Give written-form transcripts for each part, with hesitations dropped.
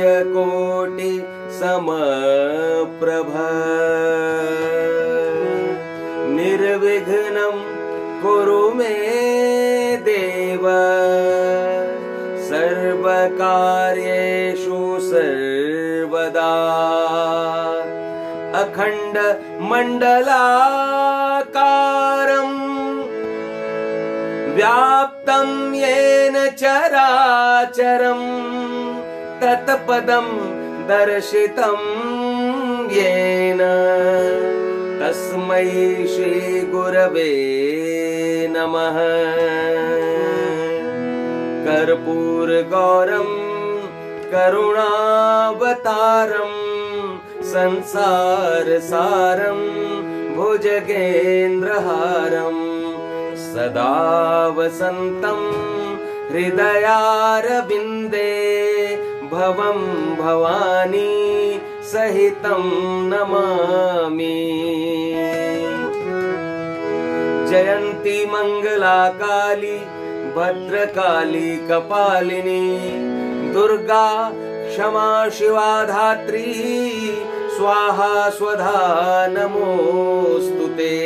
सूर्यकोटि समप्रभ निर्विघ्नं कुरु मे देव सर्वकार्येषु सर्वदा अखंड मंडलाकारं व्याप्तं येन चराचरं तत्पदं दर्शितं येन तस्मै श्री गुरवे नमः। कर्पूरगौरं करुणावतारं संसारसारं भुजगेन्द्रहारं सदा वसन्तं हृदयारविन्दे भवं भवानी सहितं नमामि। जयन्ती मंगला काली भद्रकाली कपालिनी दुर्गा क्षमा शिवा धात्री स्वाहा स्वधा नमोस्तुते।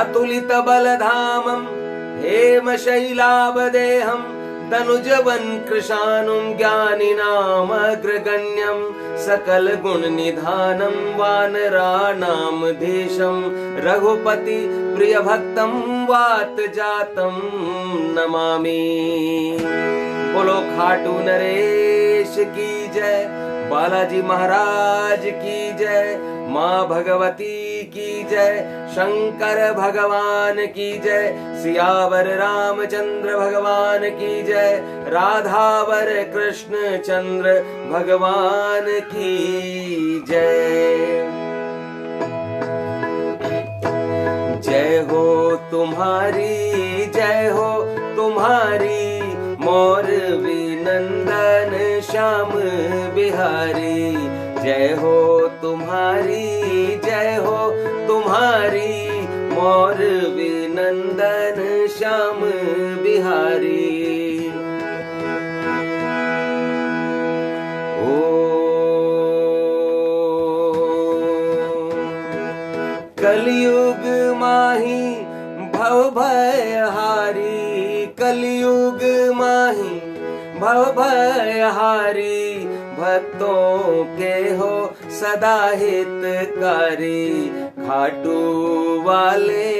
अतुलित बलधामं हेमशैलावदेहं तनुजवन कृशानुं ज्ञानिनामग्रगण्यं सकल गुण निधानं वानराणामधीशं रघुपति प्रिय भक्तं वात जातं नमामि। बोलो खाटू नरेश की जय, बालाजी महाराज की जय, माँ भगवती की जय, शंकर भगवान की जय, सियावर रामचंद्र भगवान की जय, राधावर कृष्ण चंद्र भगवान की जय। जय हो तुम्हारी, जय हो तुम्हारी, मोरवी नंदन श्याम बिहारी। जय हो तुम्हारी, जय हो तुम्हारी, मोरवी नंदन श्याम बिहारी। ओ कलयुग माही भव भयहारी, कलयुग माही भव भयहारी, भक्तों के हो सदा हितकारी, खाटू वाले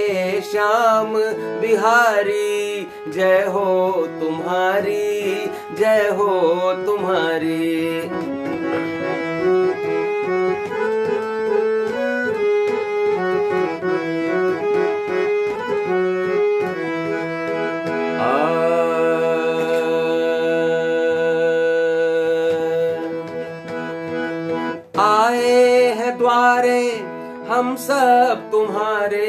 श्याम बिहारी। जय हो तुम्हारी, जय हो तुम्हारी। आए हैं द्वारे हम सब तुम्हारे,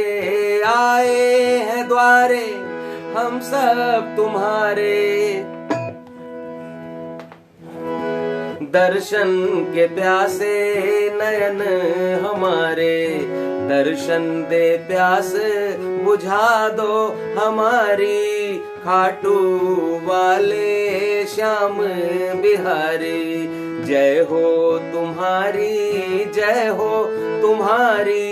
आए हैं द्वारे हम सब तुम्हारे, दर्शन के प्यासे नयन हमारे, दर्शन दे प्यास बुझा दो हमारी, खाटू वाले श्याम बिहारी। जय हो तुम्हारी, जय हो तुम्हारी,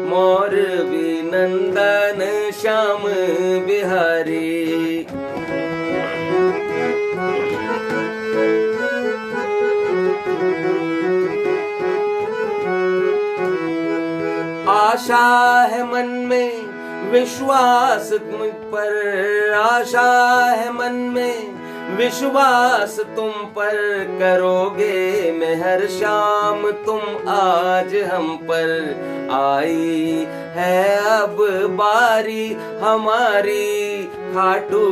मोरवी नंदन श्याम बिहारी। आशा है मन में विश्वास मुझ पर, आशा है मन में विश्वास तुम पर, करोगे मेहर श्याम तुम आज हम पर। आई है अब बारी हमारी, खाटू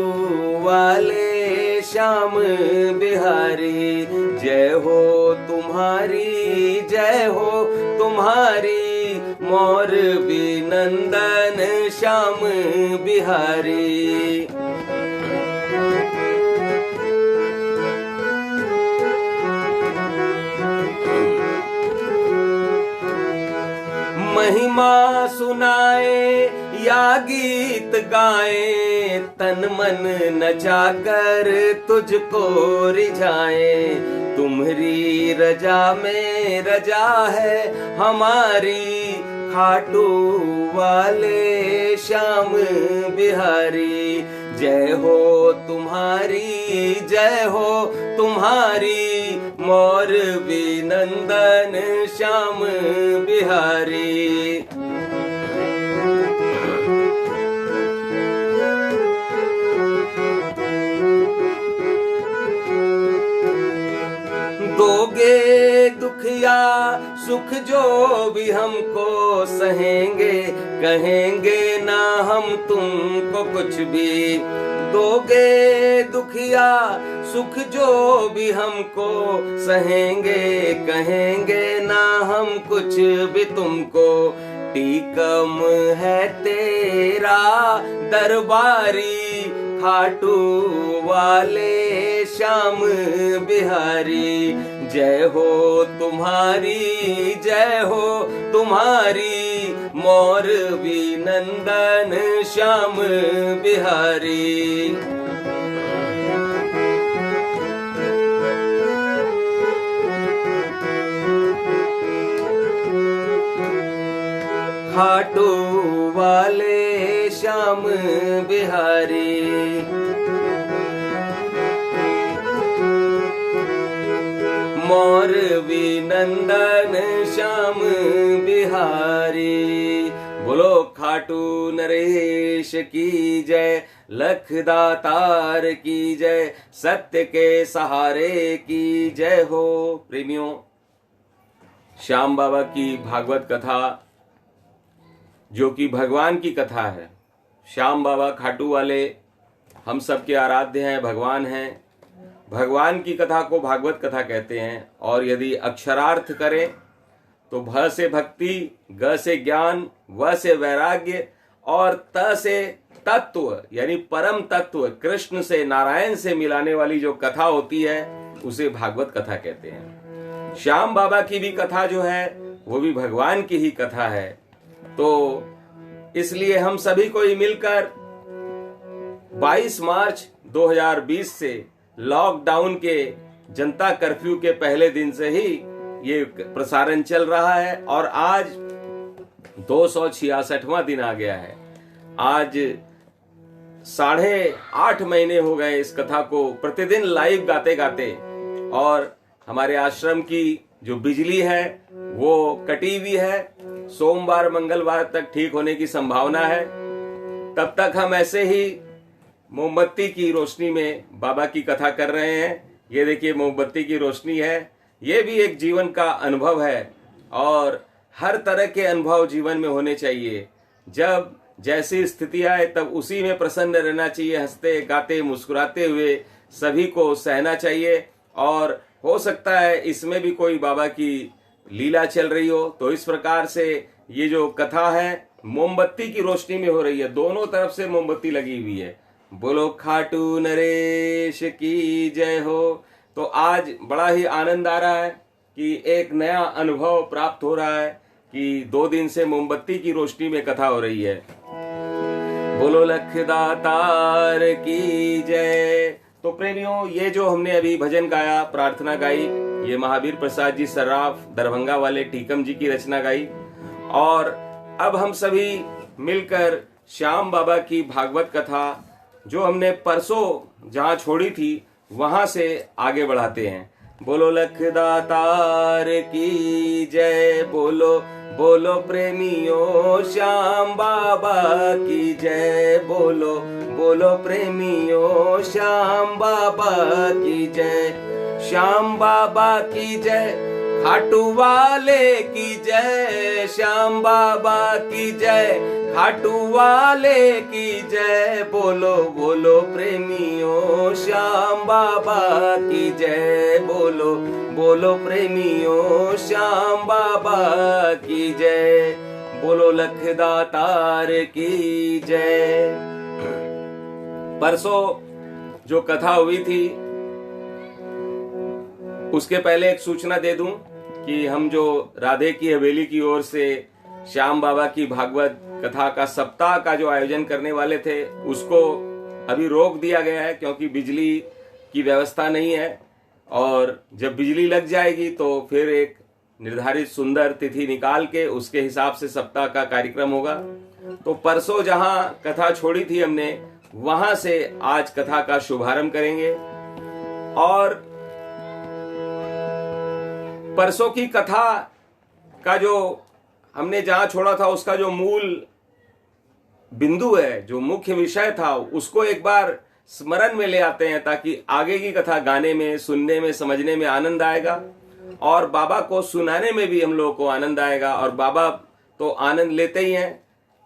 वाले श्याम बिहारी। जय हो तुम्हारी, जय हो तुम्हारी, मोरवी नंदन श्याम बिहारी। महिमा सुनाए या गीत गाए, तन मन नचा कर तुझको रिझाए। तुम्हारी रजा में रजा है हमारी, खाटू वाले श्याम बिहारी। जय हो तुम्हारी, जय हो तुम्हारी, मोरबी नंदन श्याम बिहारी। दोगे दुख या सुख जो भी हमको सहेंगे, कहेंगे ना हम तुमको कुछ भी। दोगे दुख या सुख जो भी हमको सहेंगे, कहेंगे ना हम कुछ भी तुमको। टीकम है तेरा दरबारी, खाटू वाले श्याम बिहारी। जय हो तुम्हारी, जय हो तुम्हारी, मोरबी नंदन श्याम बिहारी। खाटू वाले श्याम बिहारी। मोरबी नंदन श्याम बिहारी। बोलो खाटू नरेश की जय, लखदातार की जय, सत्य के सहारे की जय हो। प्रेमियों, श्याम बाबा की भागवत कथा जो कि भगवान की कथा है। श्याम बाबा खाटू वाले हम सबके आराध्य हैं, भगवान हैं। भगवान की कथा को भागवत कथा कहते हैं। और यदि अक्षरार्थ करें तो भ से भक्ति, ग से ज्ञान, व से वैराग्य और त से तत्व यानी परम तत्व कृष्ण से, नारायण से मिलाने वाली जो कथा होती है उसे भागवत कथा कहते हैं। श्याम बाबा की भी कथा जो है वो भी भगवान की ही कथा है। तो इसलिए हम सभी को ही मिलकर 22 मार्च 2020 से लॉकडाउन के जनता कर्फ्यू के पहले दिन से ही ये प्रसारण चल रहा है और आज 266वां दिन आ गया है। आज 8.5 महीने हो गए इस कथा को प्रतिदिन लाइव गाते गाते। और हमारे आश्रम की जो बिजली है वो कटी हुई है, सोमवार मंगलवार तक ठीक होने की संभावना है। तब तक हम ऐसे ही मोमबत्ती की रोशनी में बाबा की कथा कर रहे हैं। ये देखिए मोमबत्ती की रोशनी है, ये भी एक जीवन का अनुभव है और हर तरह के अनुभव जीवन में होने चाहिए। जब जैसी स्थिति आए तब उसी में प्रसन्न रहना चाहिए, हंसते गाते मुस्कुराते हुए सभी को सहना चाहिए। और हो सकता है इसमें भी कोई बाबा की लीला चल रही हो। तो इस प्रकार से ये जो कथा है मोमबत्ती की रोशनी में हो रही है, दोनों तरफ से मोमबत्ती लगी हुई है। बोलो खाटू नरेश की जय हो। तो आज बड़ा ही आनंद आ रहा है कि एक नया अनुभव प्राप्त हो रहा है कि 2 दिन से मोमबत्ती की रोशनी में कथा हो रही है। बोलो लखदातार की जय। तो प्रेमियों, ये जो हमने अभी भजन गाया, प्रार्थना गाई, ये महावीर प्रसाद जी सर्राफ दरभंगा वाले टीकम जी की रचना गाई। और अब हम सभी मिलकर श्याम बाबा की भागवत कथा जो हमने परसों जहां छोड़ी थी वहां से आगे बढ़ाते हैं। बोलो लखदातार की जय, बोलो बोलो प्रेमियों श्याम बाबा की जय, बोलो बोलो प्रेमियों श्याम बाबा की जय। श्याम बाबा की जय, खाटू वाले की जय, श्याम बाबा की जय, खाटू वाले की जय। बोलो बोलो प्रेमियों श्याम बाबा की जय, बोलो बोलो प्रेमियों श्याम बाबा की जय। बोलो लखदातार की जय। परसों जो कथा हुई थी उसके पहले एक सूचना दे दूं कि हम जो राधे की हवेली की ओर से श्याम बाबा की भागवत कथा का सप्ताह का जो आयोजन करने वाले थे उसको अभी रोक दिया गया है, क्योंकि बिजली की व्यवस्था नहीं है। और जब बिजली लग जाएगी तो फिर एक निर्धारित सुंदर तिथि निकाल के उसके हिसाब से सप्ताह का कार्यक्रम होगा। तो परसों जहां कथा छोड़ी थी हमने, वहां से आज कथा का शुभारंभ करेंगे। और परसों की कथा का जो हमने जहां छोड़ा था उसका जो मूल बिंदु है, जो मुख्य विषय था, उसको एक बार स्मरण में ले आते हैं, ताकि आगे की कथा गाने में, सुनने में, समझने में आनंद आएगा और बाबा को सुनाने में भी हम लोगों को आनंद आएगा। और बाबा तो आनंद लेते ही हैं।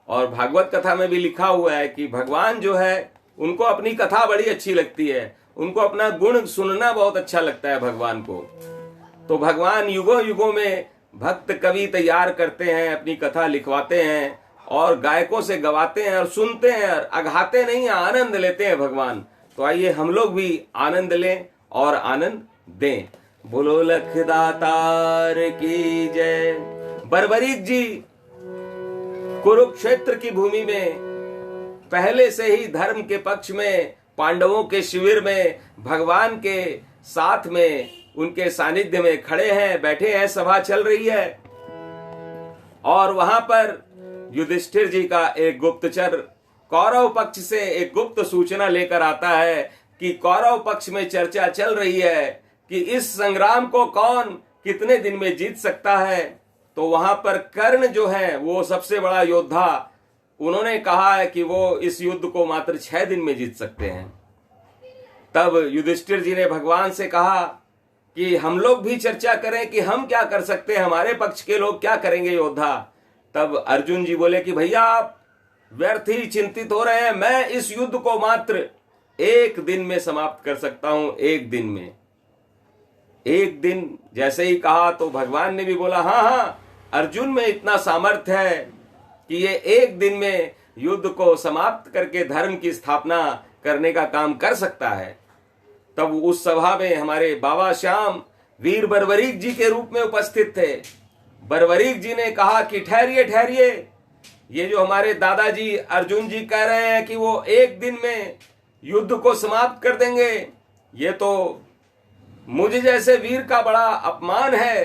और भागवत कथा में भी लिखा हुआ है कि भगवान जो है उनको अपनी कथा बड़ी अच्छी लगती है, उनको अपना गुण सुनना बहुत अच्छा लगता है भगवान को। तो भगवान युगों युगों में भक्त कवि तैयार करते हैं, अपनी कथा लिखवाते हैं और गायकों से गवाते हैं और सुनते हैं, अघाते नहीं, आनंद लेते हैं भगवान। तो आइए हम लोग भी आनंद लें और आनंद दें। बोलो लखदातार की जय। बर्बरीक जी कुरुक्षेत्र की भूमि में पहले से ही धर्म के पक्ष में, पांडवों के शिविर में, भगवान के साथ में, उनके सानिध्य में खड़े हैं, बैठे हैं, सभा चल रही है। और वहां पर युधिष्ठिर जी का एक गुप्तचर कौरव पक्ष से एक गुप्त सूचना लेकर आता है कि कौरव पक्ष में चर्चा चल रही है कि इस संग्राम को कौन कितने दिन में जीत सकता है। तो वहां पर कर्ण जो है वो सबसे बड़ा योद्धा, उन्होंने कहा है कि वो इस युद्ध को मात्र 6 दिन में जीत सकते हैं। तब युधिष्ठिर जी ने भगवान से कहा कि हम लोग भी चर्चा करें कि हम क्या कर सकते हैं, हमारे पक्ष के लोग क्या करेंगे योद्धा। तब अर्जुन जी बोले कि भैया आप व्यर्थ ही चिंतित हो रहे हैं, मैं इस युद्ध को मात्र 1 दिन में समाप्त कर सकता हूं। 1 दिन में, 1 दिन जैसे ही कहा तो भगवान ने भी बोला हाँ हाँ, अर्जुन में इतना सामर्थ्य है कि ये 1 दिन में युद्ध को समाप्त करके धर्म की स्थापना करने का काम कर सकता है। तब उस सभा में हमारे बाबा श्याम वीर बर्बरीक जी के रूप में उपस्थित थे। बर्बरीक जी ने कहा कि ठहरिए ठहरिए, ये जो हमारे दादाजी अर्जुन जी कह रहे हैं कि वो 1 दिन में युद्ध को समाप्त कर देंगे, ये तो मुझ जैसे वीर का बड़ा अपमान है,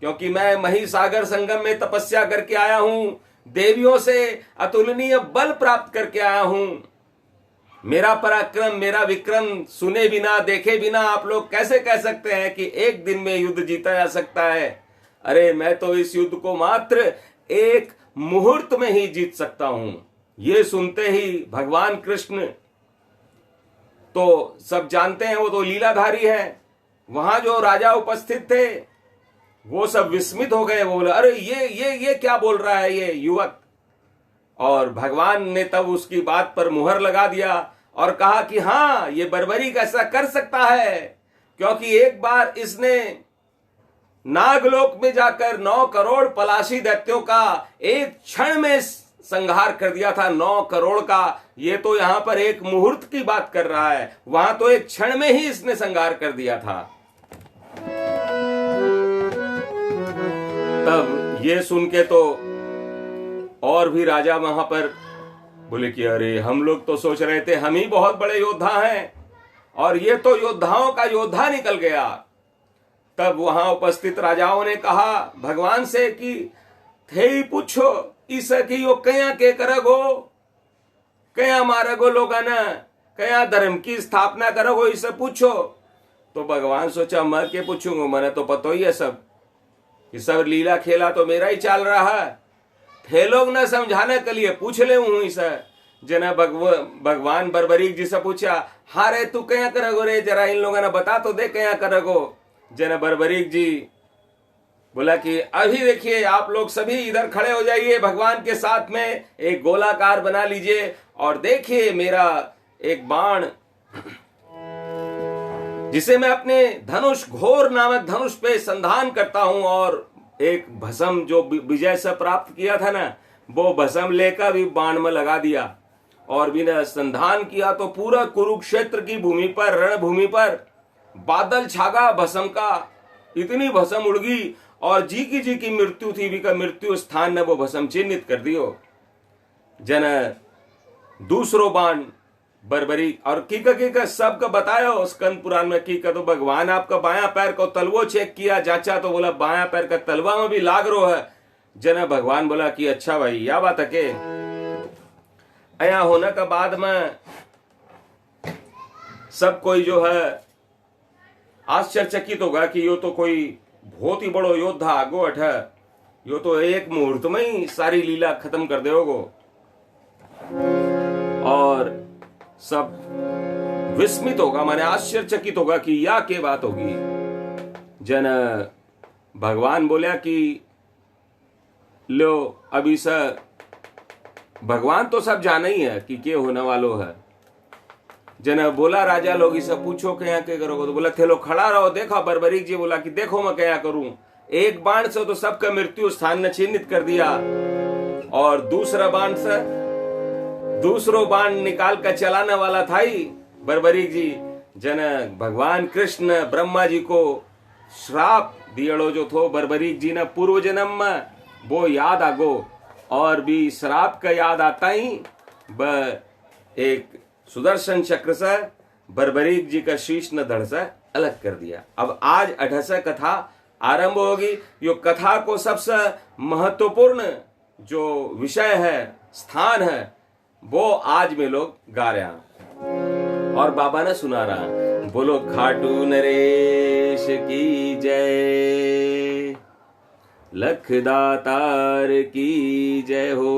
क्योंकि मैं महिसागर संगम में तपस्या करके आया हूं, देवियों से अतुलनीय बल प्राप्त करके आया हूं। मेरा पराक्रम, मेरा विक्रम सुने बिना, देखे बिना आप लोग कैसे कह सकते हैं कि 1 दिन में युद्ध जीता जा सकता है। अरे मैं तो इस युद्ध को मात्र 1 मुहूर्त में ही जीत सकता हूं। ये सुनते ही भगवान कृष्ण, तो सब जानते हैं वो तो लीलाधारी है, वहां जो राजा उपस्थित थे वो सब विस्मित हो गए। वो बोले अरे ये क्या बोल रहा है ये युवक। और भगवान ने तब उसकी बात पर मुहर लगा दिया और कहा कि हाँ, ये बर्बरीक ऐसा कर सकता है, क्योंकि एक बार इसने नागलोक में जाकर 9 करोड़ पलाशी दैत्यों का एक क्षण में संहार कर दिया था। 9 करोड़ का, ये तो यहां पर 1 मुहूर्त की बात कर रहा है, वहां तो 1 क्षण में ही इसने संहार कर दिया था। तब ये सुन के तो और भी राजा वहां पर बोले कि अरे हम लोग तो सोच रहे थे हम ही बहुत बड़े योद्धा हैं और ये तो योद्धाओं का योद्धा निकल गया। तब वहां उपस्थित राजाओं ने कहा भगवान से कि थे ही पूछो इस की यो कया के करगो, कया मारगो लोगा न, कया धर्म की स्थापना करोगो, इसे पूछो। तो भगवान सोचा मैं के पूछूंगा, मैंने तो पता ही है सब, कि सब लीला खेला तो मेरा ही चल रहा है, थे लोग न समझाने के लिए पूछ ले हूं इसे। जना भगवान बर्बरीक जी से पूछा हाँ रे तू कया करोगो रे, जरा इन लोगों ने बता तो दे कया करोगो। जना बर्बरीक जी बोला कि अभी देखिए आप लोग सभी इधर खड़े हो जाइए, भगवान के साथ में एक गोलाकार बना लीजिए और देखिए मेरा एक बाण जिसे मैं अपने धनुष, घोर नामक धनुष पे संधान करता हूं, और एक भस्म जो विजय से प्राप्त किया था ना, वो भस्म लेकर भी बाण में लगा दिया और बिना संधान किया तो पूरा कुरुक्षेत्र की भूमि पर, रणभूमि पर बादल छागा भस्म का, इतनी भस्म उड़ गई और जी की मृत्यु थी, भी का मृत्यु स्थान ने वो भस्म चिन्हित कर दियो। जन दूसरो बाण बरबरी और की सबका बताया स्कंद पुराण में की तो भगवान आपका बायां पैर को तलवो चेक किया जांचा तो बोला बायां पैर का तलवा में भी लाग रो है। जन भगवान बोला कि अच्छा भाई या बात है के अया होने का बाद में सब कोई जो है आश्चर्यचकित होगा कि यो तो कोई बहुत ही बड़ो योद्धा आगो अठ यो तो एक मुहूर्त में ही सारी लीला खत्म कर देगो। और सब विस्मित होगा माने आश्चर्यचकित होगा कि या के बात होगी। जन भगवान बोलिया कि लो अभी से भगवान तो सब जाना ही है कि क्या होने वालो है। जन बोला राजा लोग इसे पूछो क्या क्या करोगे तो बोला थे लोग खड़ा रहो देखो। बरबरीक जी बोला कि देखो मैं क्या करूं। एक बाण से तो सबका मृत्यु स्थान ने चिन्हित कर दिया और दूसरा बाण से दूसरो बाण निकाल कर चलाने वाला था ही बरबरीक जी। जन भगवान कृष्ण ब्रह्मा जी को श्राप दियड़ो जो थो बरबरीक जी ने पूर्व जन्म में वो याद आगो और भी श्राप का याद आता ही एक सुदर्शन चक्र से बरबरीक जी का शीश न धड़ से अलग कर दिया। अब आज 28 कथा आरंभ होगी। यो कथा को सबसे महत्वपूर्ण जो विषय है स्थान है वो आज में लोग गा रहे हैं और बाबा ने सुना रहा। बोलो खाटू नरेश की जय, लखदातार की जय हो।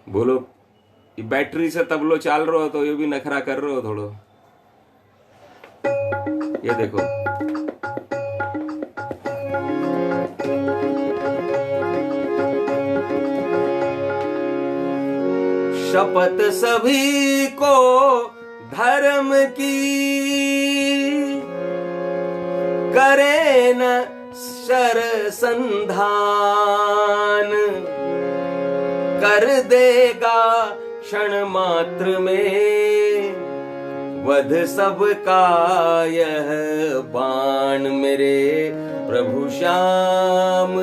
बोलो बैटरी से तबलो चाल रहे हो तो ये भी नखरा कर रहे हो थोड़ो। ये देखो शपथ सभी को धर्म की करे न शर संधान, कर देगा क्षण मात्र में वध सबका यह बाण मेरे प्रभु श्याम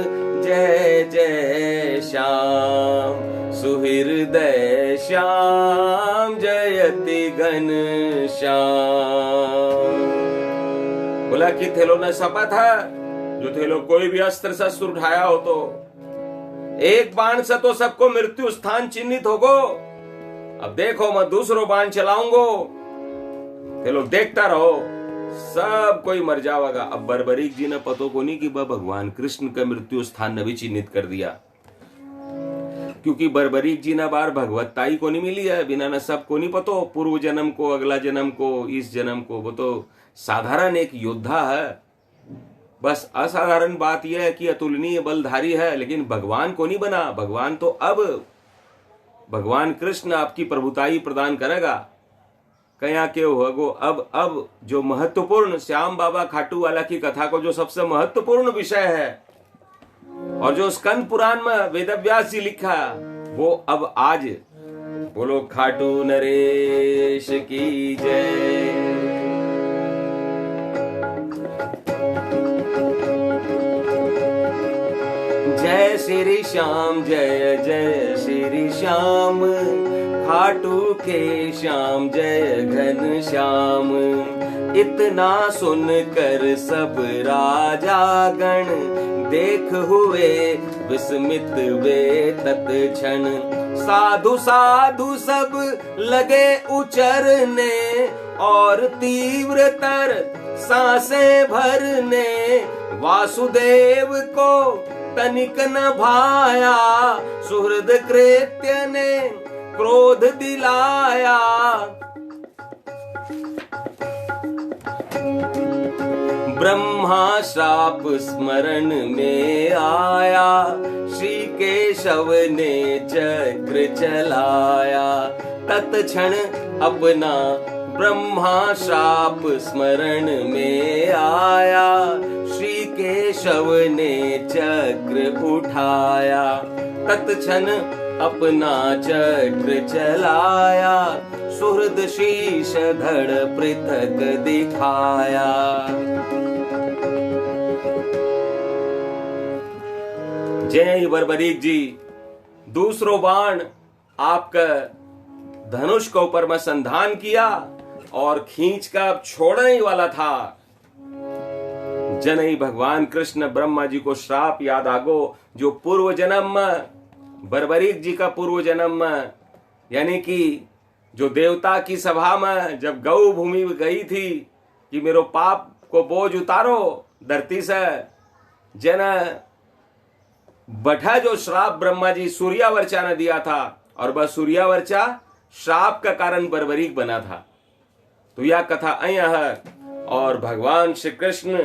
जय जय श्याम सुहृदय श्याम जयति घन श्याम। बोला कि थेलो ने शपथ है जो थेलो कोई भी अस्त्र शस्त्र उठाया हो तो एक बाण से तो सबको मृत्यु स्थान चिन्हित होगो। अब देखो मैं दूसरो बाण चलाऊंगो ते लोग देखता रहो सब कोई मर जाएगा। अब बरबरीक जी ने पतो को नहीं कि भगवान कृष्ण का मृत्यु स्थान ने भी चिन्हित कर दिया क्योंकि बरबरीक जी ने बार भगवत्ताई को नहीं मिली है बिना न सब को नहीं पतो पूर्व जन्म को अगला जन्म को इस जन्म को। वो तो साधारण एक योद्धा है। बस असाधारण बात यह है कि अतुलनीय बलधारी है लेकिन भगवान को नहीं बना। भगवान तो अब भगवान कृष्ण आपकी प्रभुताई प्रदान करेगा। कया क्यों होगो अब जो महत्वपूर्ण श्याम बाबा खाटू वाला की कथा को जो सबसे महत्वपूर्ण विषय है और जो स्कंद पुराण में वेदव्यास जी लिखा वो अब आज। बोलो खाटू नरेश की जय। जय श्री श्याम जय जय श्री श्याम खाटू के श्याम जय घन श्याम। इतना सुन कर सब राजा गण देख हुए विस्मित वे तत्क्षण। साधु साधु सब लगे उचरने और तीव्रतर सांसें भरने। वासुदेव को तनिक न भाया सुहृद कृत्य ने क्रोध दिलाया। ब्रह्मा श्राप स्मरण में आया श्री केशव ने चक्र चलाया। तत्क्षण अपना ब्रह्मा श्राप स्मरण में आया श्री केशव ने चक्र उठाया। तत्क्षण अपना चक्र चलाया सुहृद शीश धड़ पृथक दिखाया। जय बर्बरीक जी, दूसरो बाण आपका धनुष के ऊपर में संधान किया और खींच कर छोड़ने ही वाला था। जनई भगवान कृष्ण ब्रह्मा जी को श्राप याद आगो, जो पूर्व जन्म में बर्बरीक जी का पूर्व जन्म में, यानी कि जो देवता की सभा में जब गौ भूमि गई थी कि मेरो पाप को बोझ उतारो धरती से, जन बठा जो श्राप ब्रह्मा जी सूर्यावर्चा ने दिया था, और वह सूर्यावर्चा श्राप का कारण बर्बरीक बना था। तो यह कथा अया है, और भगवान श्री कृष्ण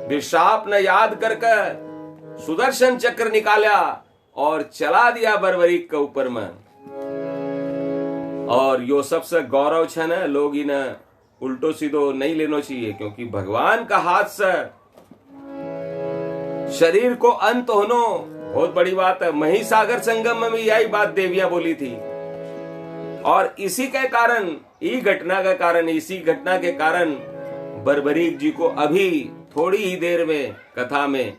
भी श्राप ने याद करके सुदर्शन चक्र निकाला और चला दिया बर्बरीक के ऊपर में। और यो सबसे गौरव छे न, लोग इन्हें उल्टो सीधो नहीं लेना चाहिए, क्योंकि भगवान का हाथ से शरीर को अंत होनो बहुत बड़ी बात है। महिसागर संगम में भी यही बात देवियां बोली थी, और इसी के कारण, इसी घटना के कारण बर्बरीक जी को अभी थोड़ी ही देर में कथा में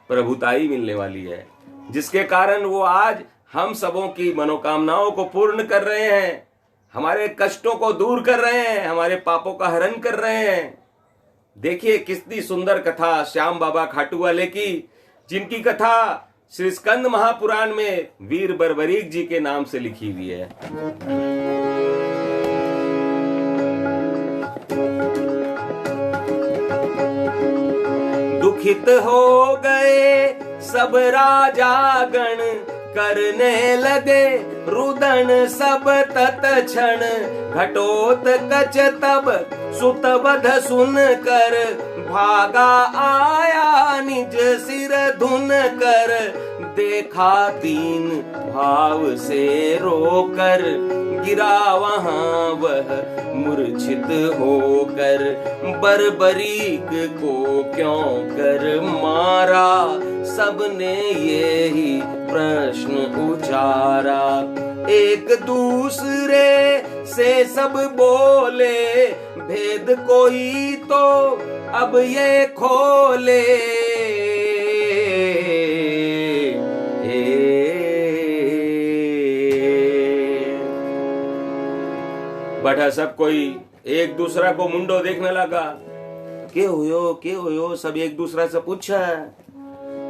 प्रभुताई मिलने वाली है, जिसके कारण वो आज हम सबों की मनोकामनाओं को पूर्ण कर रहे हैं, हमारे कष्टों को दूर कर रहे हैं, हमारे पापों का हरण कर रहे हैं। देखिए कितनी सुंदर कथा श्याम बाबा खाटू वाले की, जिनकी कथा श्री स्कंद महापुराण में वीर बर्बरीक जी के नाम से लिखी हुई है। दुखित हो गए सब राजागण, करने लगे रुदन सब तत्क्षण। घटोत्कच तब सुतवध सुन कर, भागा आया निज सिर धुन कर। देखा दीन भाव से रोकर, गिरा वहां वह मूर्छित होकर। बर्बरीक को क्यों कर मारा, सबने यही प्रश्न उचारा। एक दूसरे से सब बोले, भेद कोई तो अब ये खोले। बटा सब कोई एक दूसरा को मुंडो देखने लगा। के हुयो सब एक दूसरा से पूछा।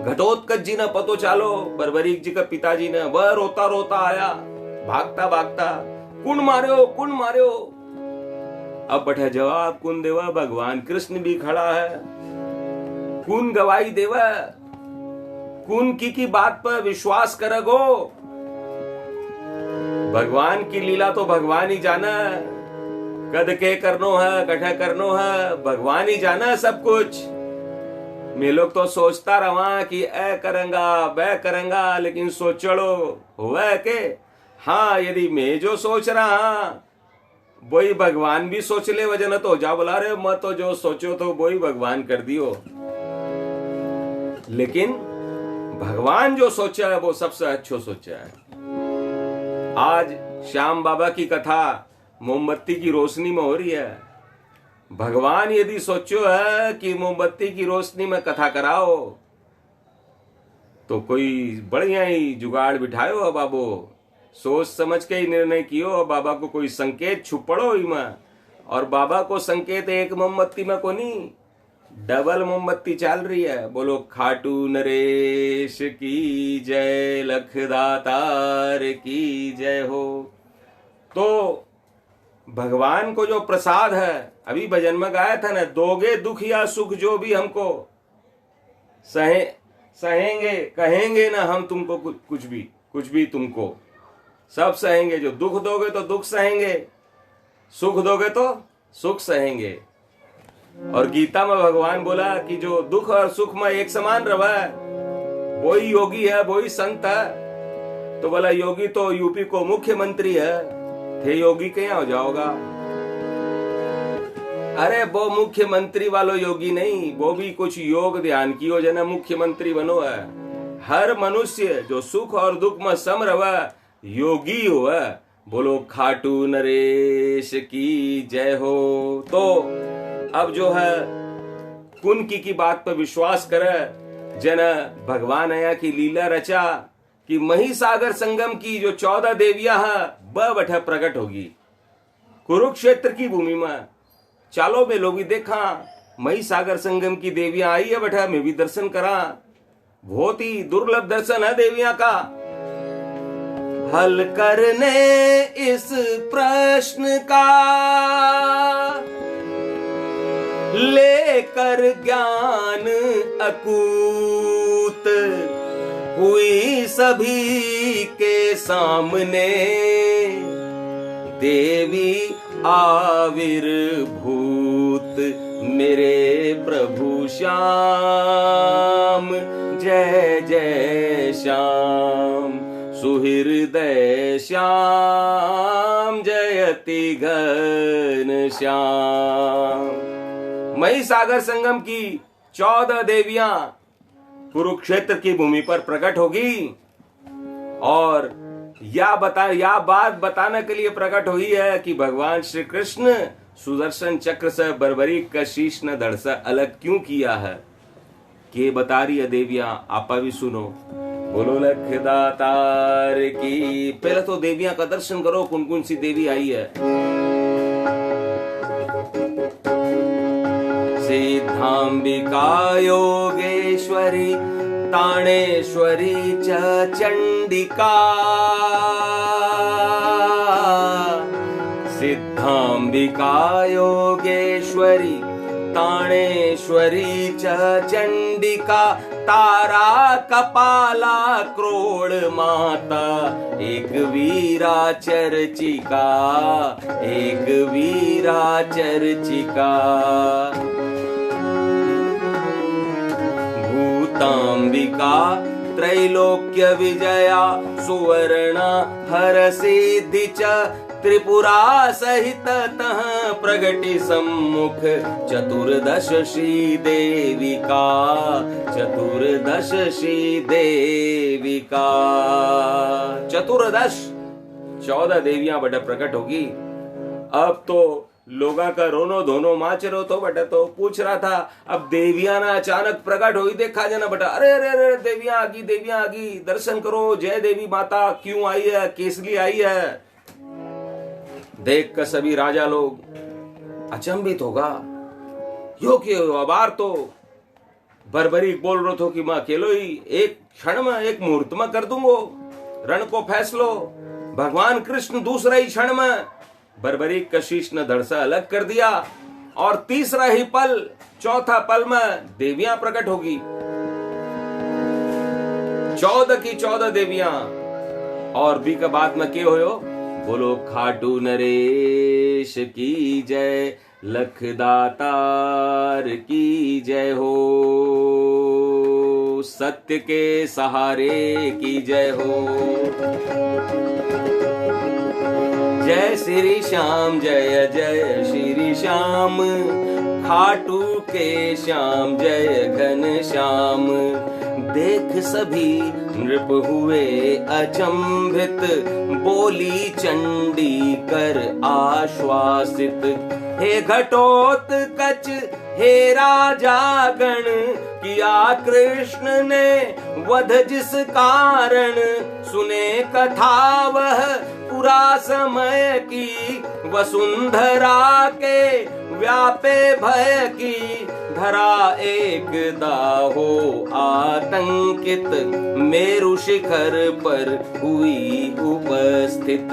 घटोत्कच जी ने पतो चालो, बर्बरीक जी का पिताजी ने, वह रोता रोता आया, भागता भागता, कुण मार्यो। अब बठा जवाब कुण देवा, भगवान कृष्ण भी खड़ा है, कुण गवाही देवा, कुण की बात पर विश्वास करगो। भगवान की लीला तो भगवान ही जाना, कद के करनो है, कठे करनो है, भगवान ही जाना सब कुछ। मैं लोग तो सोचता रहा कि ए करेंगा बै करेंगा, लेकिन सोचड़ो हुआ के हाँ, यदि मैं जो सोच रहा वही भगवान भी सोच ले, वजन तो जा बोला रे मैं तो जो सोचो तो वही भगवान कर दियो। लेकिन भगवान जो सोचा है वो सबसे अच्छा सोचा है। आज श्याम बाबा की कथा मोमबत्ती की रोशनी में हो रही है। भगवान यदि सोचो है कि मोमबत्ती की रोशनी में कथा कराओ, तो कोई बढ़िया ही जुगाड़ बिठायो है बाबू, सोच समझ के ही निर्णय कियो। बाबा को कोई संकेत छुपड़ो इमा, और बाबा को संकेत एक मोमबत्ती में को नहीं, डबल मोमबत्ती चल रही है। बोलो खाटू नरेश की जय, लखदातार की जय हो। तो भगवान को जो प्रसाद है, अभी भजन में गाया था ना, दोगे दुख या सुख जो भी हमको, सहेंगे कहेंगे ना हम तुमको, कुछ भी तुमको सब सहेंगे। जो दुख दोगे तो दुख सहेंगे, सुख दोगे तो सुख सहेंगे। और गीता में भगवान बोला कि जो दुख और सुख में एक समान रहा है वही योगी है, वही संत है। तो बोला योगी तो यूपी को मुख्यमंत्री है, थे योगी क्या हो जाओगा। अरे वो मुख्यमंत्री वालों योगी नहीं, वो भी कुछ योग ध्यान की हो जना मुख्यमंत्री बनो है। हर मनुष्य जो सुख और दुख में सम रहा योगी हो है। बोलो खाटू नरेश की जय हो। तो अब जो है कुन की बात पर विश्वास करे, जन भगवान आया की लीला रचा कि महिसागर संगम की जो 14 देवियां बठ प्रकट होगी कुरुक्षेत्र की भूमि में। चालो में लोग भी देखा महिसागर संगम की देवियां आई है बैठा, मैं भी दर्शन करा। बहुत ही दुर्लभ दर्शन है देवियां का। हल करने इस प्रश्न का लेकर ज्ञान अकूत हुई सभी के सामने देवी आविर्भूत मेरे प्रभु श्याम जय जय श्याम सुहृदय श्याम जयति घन श्याम। महिसागर संगम की 14 देवियां कुरुक्षेत्र की भूमि पर प्रकट होगी और यह बात बताने के लिए प्रकट हुई है कि भगवान श्री कृष्ण सुदर्शन चक्र से बर्बरीक का शीश न धड़ से अलग क्यों किया है। के बता रही है देवियां, आप भी सुनो। बोलो लखदातार की। पहले तो देवियां का दर्शन करो, कौन कौन सी देवी आई है। सिद्धांबिका योगेश्वरी ताणेश्वरी च चंडिका। सिद्धांबिका योगेश्वरी ताणेश्वरी च चंडिका। तारा कपाला क्रोड़ माता एक वीरा चर्चिका। एक वीरा चर्चिका। भूतांबिका त्रैलोक्य विजया सुवर्णा हर सिद्धि च त्रिपुरा सहित तह प्रगति सम्मुख चतुर्दश श्री देविका। चतुर्दश श्री देविका। चतुर्दश 14 देवियां बड़ा प्रकट होगी। अब तो लोगा का रोनो धोनो माचरो तो बटा तो पूछ रहा था, अब देवियां ना अचानक प्रकट हुई देखा जाना बटा। अरे अरे अरे देवियां आ गई, दर्शन करो। जय देवी माता क्यों आई है, किस लिए आई है। देख कर सभी राजा लोग अचंभित होगा। यो क्यों अबार तो बर्बरीक बोल रहे थे कि मैं अकेलो ही एक क्षण में एक मुहूर्त में कर दूंगो रण को फैसलो। भगवान कृष्ण दूसरा ही क्षण में बर्बरीक का शीश न धड़ से अलग कर दिया और तीसरा ही पल चौथा पल में देवियां प्रकट होगी। 14 की 14 देवियां। और भी का बाद में क्या होयो। बोलो खाटू नरेश की जय, लखदातार की जय हो, सत्य के सहारे की जय हो। जय श्री श्याम जय जय श्री श्याम, खाटू के श्याम जय घन श्याम। देख सभी नृप हुए अचंभित, बोली चंडी कर आश्वासित। हे घटोत्कच हे राजागण, किया कृष्ण ने वध जिस कारण। सुने कथा वह पुरा समय की, वसुंधरा के व्यापे भय की। धरा एकदा हो आतंकित, मेरु शिखर पर हुई उपस्थित।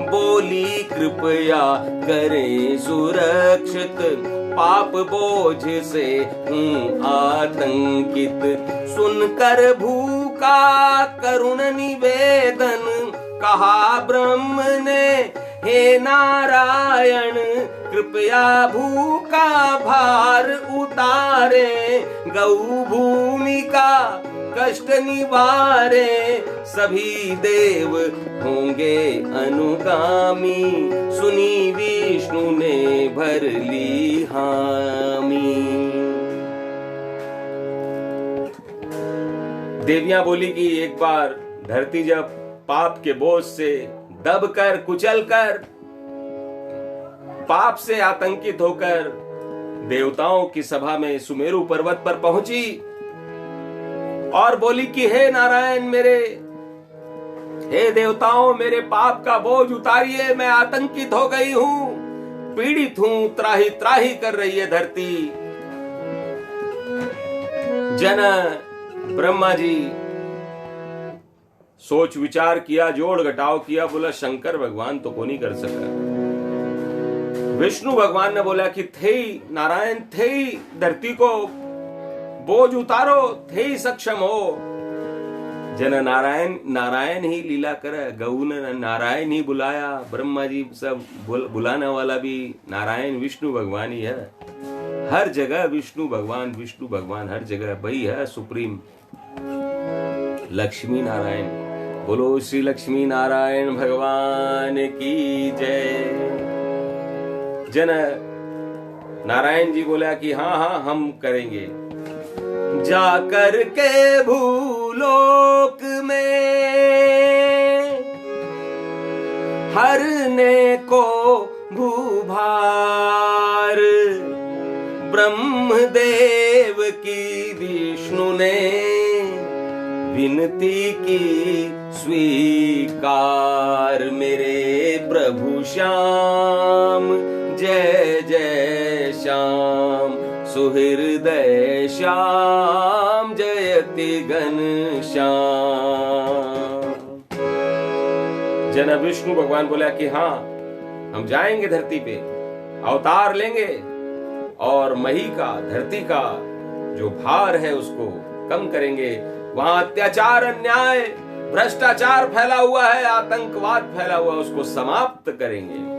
बोली कृपया करें सुरक्षित, पाप बोझ से हूँ आतंकित। सुनकर भूखा करुण निवेदन, कहा ब्रह्म ने हे नारायण। कृपया भूखा भार उतारे, गौ भूमि का कष्ट निवारे। सभी देव होंगे अनुगामी, सुनी विष्णु ने भर ली हामी। देवियां बोली कि एक बार धरती जब पाप के बोझ से दबकर कुचलकर, पाप से आतंकित होकर देवताओं की सभा में सुमेरु पर्वत पर पहुंची, और बोली कि हे नारायण, हे देवताओं, मेरे पाप का बोझ उतारिए, मैं आतंकित हो गई हूं, पीड़ित हूं, त्राही त्राही कर रही है धरती। जन ब्रह्मा जी सोच विचार किया, जोड़ घटाव किया, बोला शंकर भगवान तो को नहीं कर सका। विष्णु भगवान ने बोला कि थे ही नारायण, थे ही धरती को बोझ उतारो, थे ही सक्षम हो। जन नारायण ही लीला करे, गऊ ने नारायण ही बुलाया। ब्रह्मा जी सब बुलाने वाला भी नारायण विष्णु भगवान ही है। हर जगह विष्णु भगवान हर जगह वही है सुप्रीम। लक्ष्मी नारायण, बोलो श्री लक्ष्मी नारायण भगवान की जय। जन नारायण जी बोला कि हाँ हम करेंगे। जाकर के भूलोक में हरने को भूभार, ब्रह्मदेव की विष्णु ने विनती की स्वीकार। मेरे प्रभु श्याम जय जय श्याम, सुहृदय श्याम जयति घन श्याम। जन विष्णु भगवान बोला कि हाँ हम जाएंगे धरती पे, अवतार लेंगे और मही का, धरती का जो भार है उसको कम करेंगे। वहां अत्याचार, अन्याय, भ्रष्टाचार फैला हुआ है, आतंकवाद फैला हुआ है, उसको समाप्त करेंगे।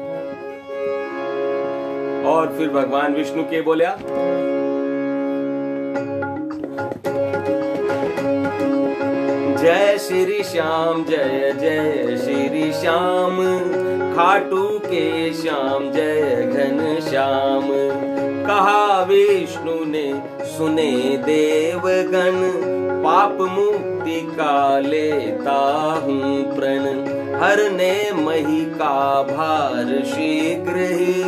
और फिर भगवान विष्णु के बोला जय श्री श्याम जय जय श्री श्याम, खाटू के श्याम जय घन श्याम। कहा विष्णु ने सुने देवगण, पाप मुक्ति का लेता हूँ प्रण। हरने मही का भार शीघ्र ही,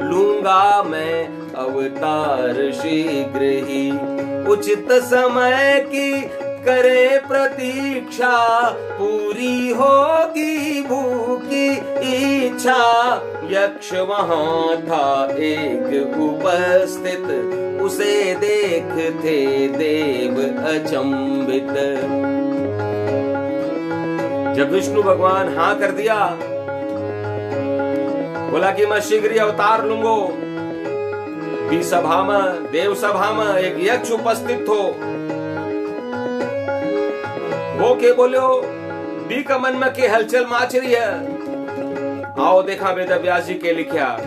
लूंगा मैं अवतार शीघ्र ही। उचित समय की करे प्रतीक्षा, पूरी होगी भूखी इच्छा। यक्ष वहां था एक उपस्थित, उसे देखते देव अचंभित। जब विष्णु भगवान हाँ कर दिया, बोला कि मैं शीघ्र ही अवतार लूंगो। भी सभा में, देव सभा में एक यक्ष उपस्थित हो, वो के बोलो दी का मन में के हलचल माच रही है। आओ देखा वेद व्यास जी के लिखा।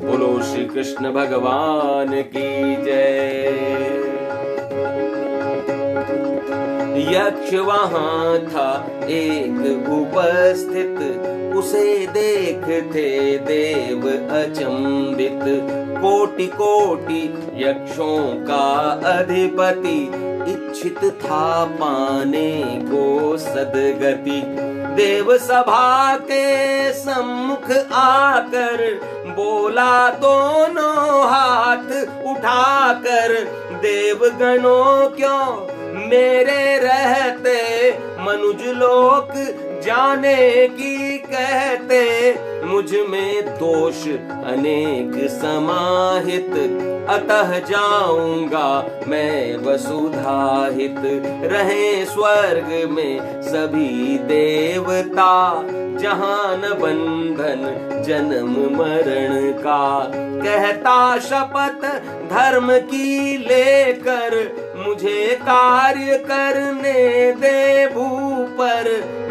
बोलो श्री कृष्ण भगवान की जय। यक्ष वहां था एक उपस्थित, उसे देखते देव अचंभित। कोटि कोटि यक्षों का अधिपति, इच्छित था पाने को सदगति। देव सभा के सम्मुख आकर बोला दोनों हाथ उठाकर, देवगणों क्यों मेरे रहते मनुज लोक जाने की कहते। मुझ में दोष अनेक समाहित, अतः जाऊंगा मैं वसुधाहित। रहे स्वर्ग में सभी देवता, जहां न बंधन जन्म मरण का। कहता शपथ धर्म की लेकर, मुझे कार्य करने दे भूपर।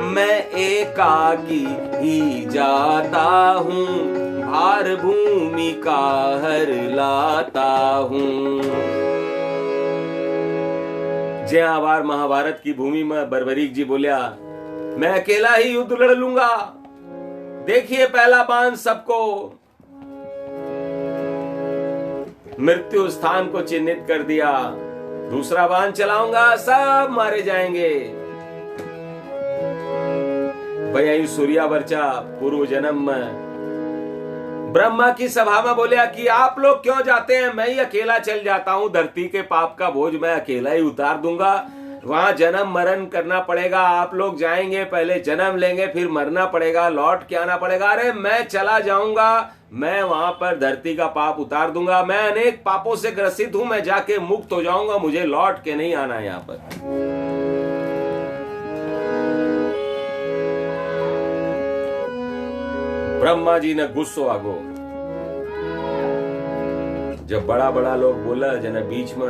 मैं एकाकी ही जाता हूँ, भार भूमि का हर लाता हूँ। जय बार महाभारत की भूमि में बर्बरीक जी बोलिया, मैं अकेला ही युद्ध लड़ लूंगा। देखिए पहला बाण सबको मृत्यु स्थान को चिन्हित कर दिया, दूसरा बाण चलाऊंगा सब मारे जाएंगे। भैया सूर्यावर्चा पूर्व जन्म में ब्रह्मा की सभा में बोलिया कि आप लोग क्यों जाते हैं, मैं ही अकेला चल जाता हूं, धरती के पाप का बोझ मैं अकेला ही उतार दूंगा। वहां जन्म मरण करना पड़ेगा, आप लोग जाएंगे, पहले जन्म लेंगे, फिर मरना पड़ेगा, लौट के आना पड़ेगा। अरे मैं चला जाऊंगा, मैं वहां पर धरती का पाप उतार दूंगा, मैं अनेक पापों से ग्रसित हूं, मैं जाके मुक्त हो जाऊंगा, मुझे लौट के नहीं आना यहां पर। ब्रह्मा जी ने गुस्सो आगो, जब बड़ा बड़ा लोग बोला जना बीच में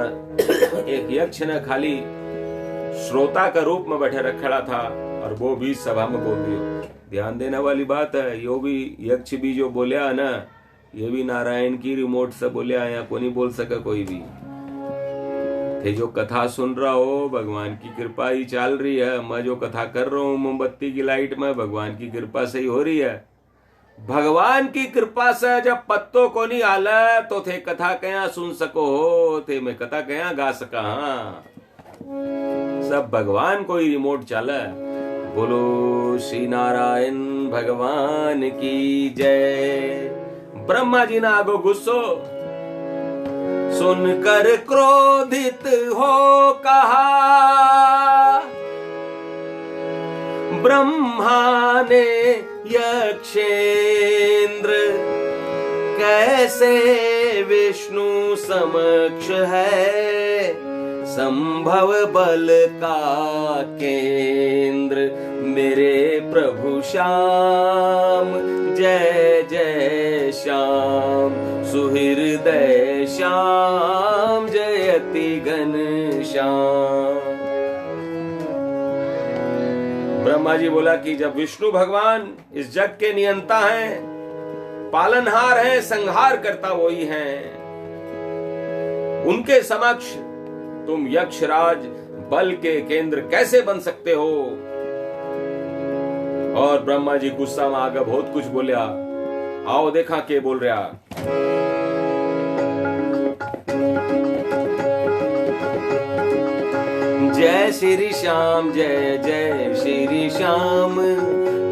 एक यक्ष ने खाली श्रोता का रूप में बैठे खड़ा था और वो भी सभा में बोल दियो। ध्यान देने वाली बात है, यो भी यक्ष भी जो बोलिया ना, ये भी नारायण की रिमोट से बोलिया, यहाँ को नहीं बोल सका कोई भी। थे जो कथा सुन रहा हो, भगवान की कृपा ही चल रही है। मैं जो कथा कर रहा हूँ मोमबत्ती की लाइट में, भगवान की कृपा से ही हो रही है। भगवान की कृपा से जब पत्तों को नहीं आला तो थे कथा कया सुन सको हो, थे मैं कथा कया गा सका। हाँ, सब भगवान को ही रिमोट चाला। बोलो श्री नारायण भगवान की जय। ब्रह्मा जी ना आगो गुस्सो, सुनकर क्रोधित हो कहा, ब्रह्मा ने यक्षेंद्र कैसे विष्णु समक्ष है, संभव बल का केंद्र मेरे प्रभु श्याम। जय जय श्याम सुहृदय श्याम, जयति घन श्याम। ब्रह्मा जी बोला कि जब विष्णु भगवान इस जग के नियंता हैं, पालनहार हैं, संहार करता वही हैं, उनके समक्ष तुम यक्षराज बल के केंद्र कैसे बन सकते हो। और ब्रह्मा जी गुस्सा में आगे बहुत कुछ बोलिया। आओ देखा के बोल रहा। जय श्री श्याम, जय जय श्री श्याम,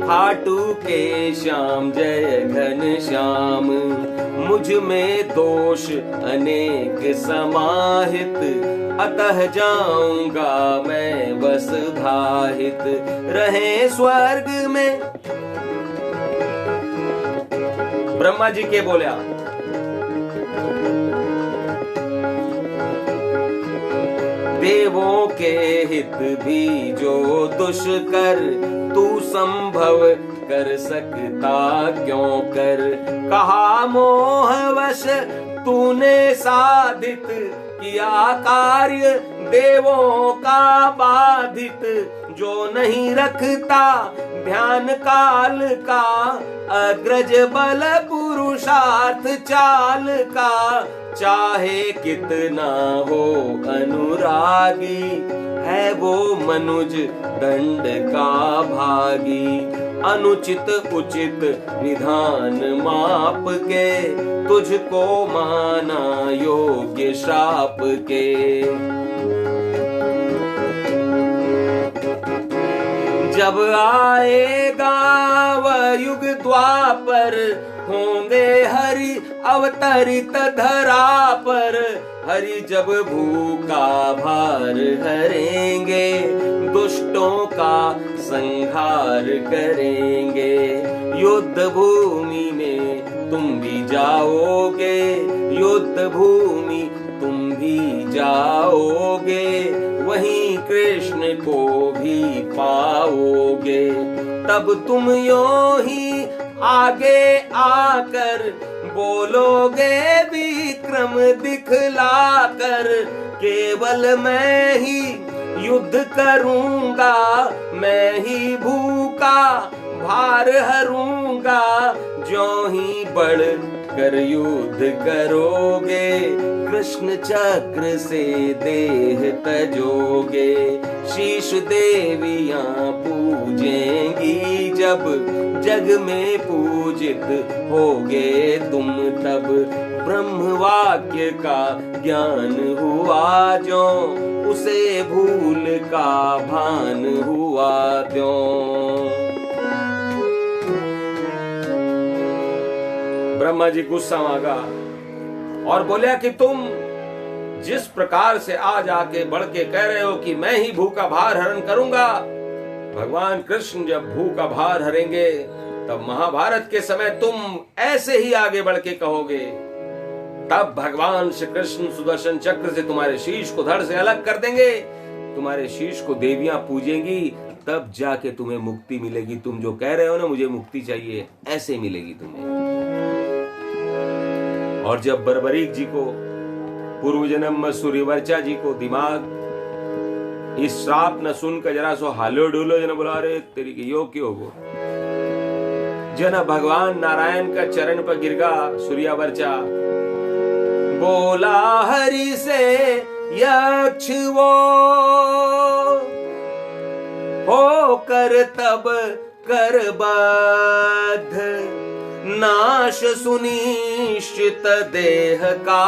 खाटू के श्याम, जय घन श्याम। मुझ में दोष अनेक समाहित, अतः जाऊंगा मैं बस धाहित, रहे स्वर्ग में। ब्रह्मा जी के बोलिया, देवों के हित भी जो दुष्कर, तू संभव कर सकता क्यों कर। कहा मोहवश तूने साधित, किया कार्य देवों का बाधित। जो नहीं रखता ध्यान काल का, अग्रज बल पुरुषार्थ चाल का। चाहे कितना हो अनुरागी, है वो मनुज दंड का भागी। अनुचित उचित विधान माप के, तुझको माना योग्य श्राप के। जब आएगा वह युग द्वापर, होंगे हरि अवतरित धरा पर। हरि जब भूखा भार हरेंगे, दुष्टों का संहार करेंगे। युद्ध भूमि में तुम भी जाओगे, युद्ध भूमि तुम भी जाओगे। वहीं कृष्ण को भी पाओगे। तब तुम यूं ही आगे आकर बोलोगे विक्रम दिखलाकर। केवल मैं ही युद्ध करूंगा, मैं ही भूखा भार हरूंगा। जो ही बढ़ कर युद्ध करोगे, कृष्ण चक्र से देह तजोगे। शीश देवियां पूजेंगी जब, जग में पूजित होगे तुम तब। ब्रह्म वाक्य का ज्ञान हुआ जो, उसे भूल का भान हुआ त्यों। ब्रह्मा जी गुस्सा मांगा और बोलिया कि तुम जिस प्रकार से आज आके बढ़ के कह रहे हो कि मैं ही भूखा भार हरण करूंगा, भगवान कृष्ण जब भूखा भार हरेंगे तब महाभारत के समय तुम ऐसे ही आगे बढ़ के कहोगे, तब भगवान श्री कृष्ण सुदर्शन चक्र से तुम्हारे शीश को धड़ से अलग कर देंगे, तुम्हारे शीश को देवियां पूजेंगी, तब जाके तुम्हें मुक्ति मिलेगी। तुम जो कह रहे हो ना मुझे मुक्ति चाहिए, ऐसे मिलेगी तुम्हें। और जब बर्बरीक जी को पूर्व जन्म में सूर्यवर्चा जी को दिमाग इस श्राप न सुनकर जरा सो हालो डोलो जन बोला, अरे तेरी के यो क्यों हो जन भगवान नारायण का चरण पर गिरगा सूर्यवर्चा, बोला हरि से यक्ष वो होकर तब कर बाध, नाश सुनिश्चित देह का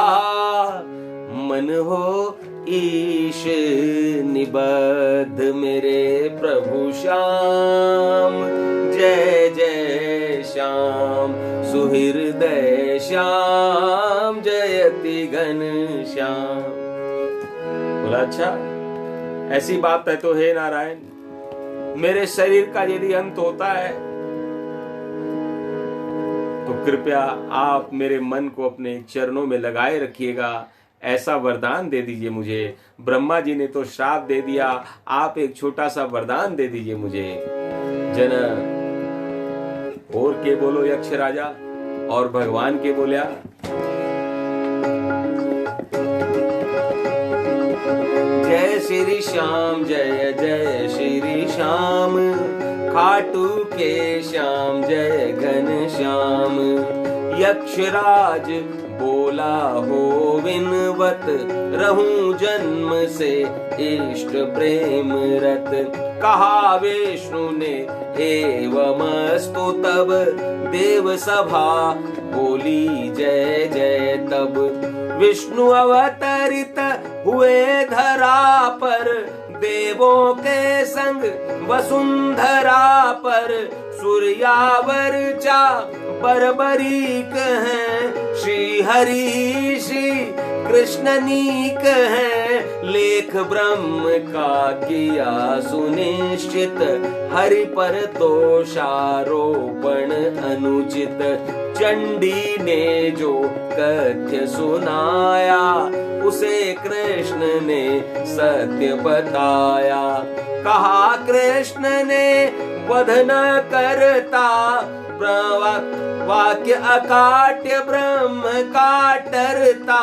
मन हो ईश निबद्ध। मेरे प्रभु श्याम जय जय श्याम, सुहृदय श्याम जयति घन श्याम। बोला अच्छा ऐसी बात है तो हे नारायण, मेरे शरीर का यदि अंत होता है तो कृपया आप मेरे मन को अपने चरणों में लगाए रखिएगा, ऐसा वरदान दे दीजिए मुझे। ब्रह्मा जी ने तो श्राप दे दिया, आप एक छोटा सा वरदान दे दीजिए मुझे। जन और के बोलो यक्ष राजा, और भगवान के बोलिया, जय श्री श्याम जय जय श्री श्याम, खाटू के श्याम जय घन श्याम। यक्षराज बोला हो विनवत, रहूं जन्म से इष्ट प्रेम रत। कहा विष्णु ने एवमस्तु, तब देव सभा बोली जय जय तब। विष्णु अवतरित हुए धरा पर, देवों के संग वसुंधरा पर। सूर्यावर्चा बर्बरीक हैं, श्री हरि श्री कृष्णनीक हैं। लेख ब्रह्म का किया सुनिश्चित, हरि पर दोषारोपण अनुचित। चंडी ने जो कथ्य सुनाया, उसे कृष्ण ने सत्य बताया। कहा कृष्ण ने वध न करता, वाक्य अकाट्य ब्रह्म काटरता।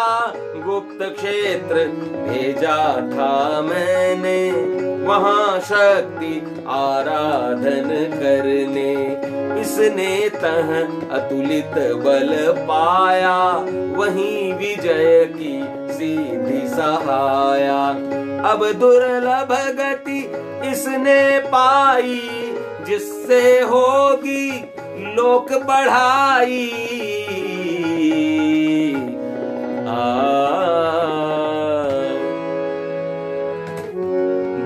गुप्त क्षेत्र भेजा था मैंने, वहां शक्ति आराधन करने। इसने तह अतुलित बल पाया, वहीं विजय की सीधी सहाया। अब दुर्लभ गति इसने पाई, जिससे होगी लोक बढ़ाई।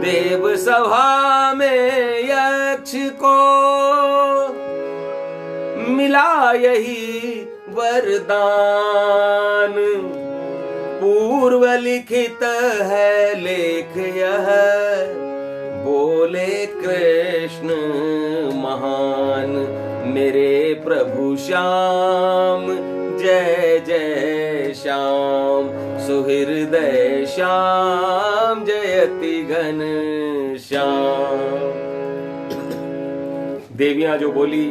देव सभा में यक्ष को मिला यही वरदान। पूर्व लिखित है लेख यह, बोले कृष्ण महान। मेरे प्रभु श्याम जय जय श्याम, सुहृदय श्याम जयति घन श्याम। देवियां जो बोली,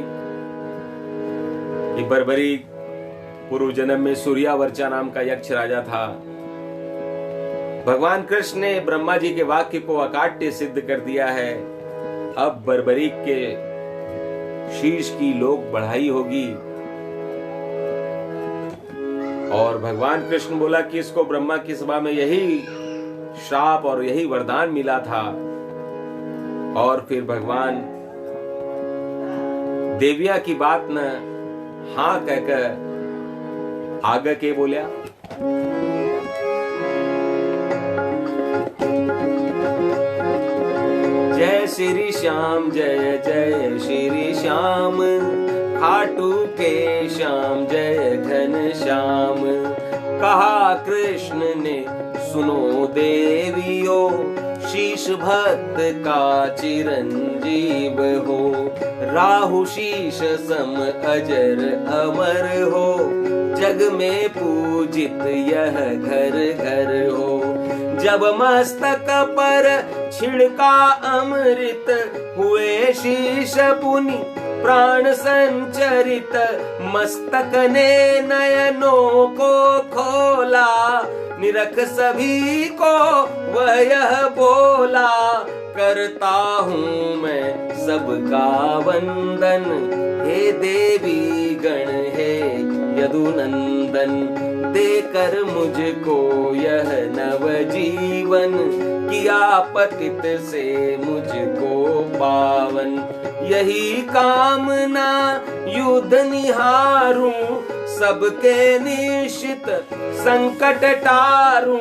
ये बर्बरीक पूर्व जन्म में सूर्यावर्चा नाम का यक्ष राजा था। भगवान कृष्ण ने ब्रह्मा जी के वाक्य को अकाट्य सिद्ध कर दिया है। अब बर्बरीक के शीश की लोक बढ़ाई होगी। और भगवान कृष्ण बोला कि इसको ब्रह्मा की सभा में यही श्राप और यही वरदान मिला था। और फिर भगवान देविया की बात न हाँ कहकर आगे के बोलिया, जय श्री श्याम जय जय श्री श्याम, खाटू के श्याम जय घन श्याम। कहा कृष्ण ने सुनो देवियों, शीश भक्त का चिरंजीव हो, राहु शीश सम अजर अमर हो, जग में पूजित यह घर घर हो। जब मस्तक पर छिड़का अमृत, हुए शीश पुनि प्राण संचरित, मस्तक ने नयनों को खोला, निरख सभी को वह यह बोला, करता हूँ मैं सबका वंदन, हे देवी गण हे यदुनंदन, देकर मुझको यह नव जीवन, किया पतित से मुझको पावन। यही कामना युद्ध निहारूं, सबके निश्चित संकट टारूं,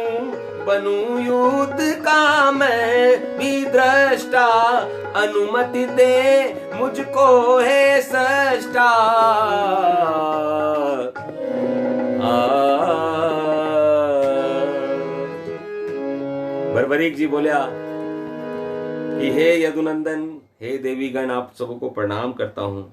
बनूं युद्ध का मैं भी दृष्टा, अनुमति दे मुझको हे सृष्टा। बर्बरीक जी बोलिया कि हे यदुनंदन, हे देवीगण, आप सबको प्रणाम करता हूँ।